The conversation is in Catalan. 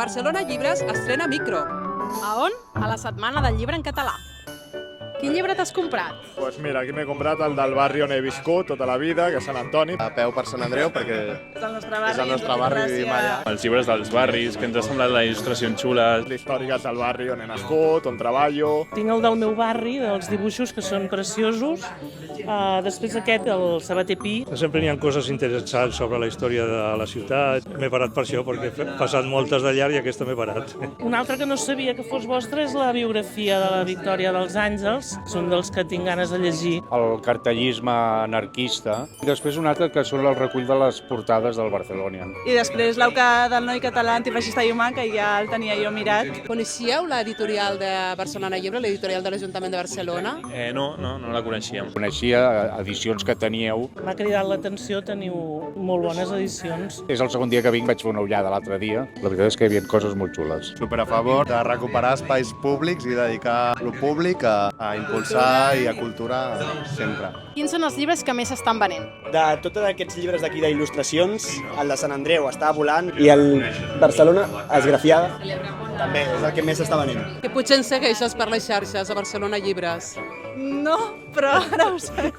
Barcelona Llibres estrena Micro. A on? A la Setmana del Llibre en Català. Quin llibre t'has comprat? Pues mira, aquí m'he comprat el del barri on he viscut tota la vida, que és Sant Antoni. A peu per Sant Andreu, perquè És el nostre barri. és el nostre barri, vivim allà. Els llibres dels barris, que ens ha semblat les il·lustracions xules. Històriques del barri on he nascut, on treballo. Tinc el del meu barri, dels dibuixos, que són preciosos. Després aquest, el Sabater Pi. Sempre n'hi ha coses interessants sobre la història de la ciutat. M'he parat per això, perquè he passat moltes de llarg i aquesta m'he parat. Un altre que no sabia que fos vostre és la biografia de la Victòria dels Àngels. És un dels que tinc ganes de llegir. El cartellisme anarquista. I després un altre que són el recull de les portades del Barcelonian. I després l'auca del noi català antifeixista i humà, que ja el tenia jo mirat. Coneixíeu l'editorial de Barcelona Llibre, l'editorial de l'Ajuntament de Barcelona? No la coneixíem. Coneixia edicions que teníeu. M'ha cridat l'atenció, teniu molt bones edicions. És el segon dia que vinc, vaig fer una ullada l'altre dia. La veritat és que hi havia coses molt xules. Super a favor de recuperar espais públics i dedicar lo públic a impulsar i a cultura sempre. Quins són els llibres que més s'estan venent? De tots aquests llibres d'aquí d'il·lustracions, el de Sant Andreu està volant i el Barcelona esgrafiada també és el que més s'està venent. Que potser ens segueixes per les xarxes a Barcelona Llibres. No, però ara ho sé.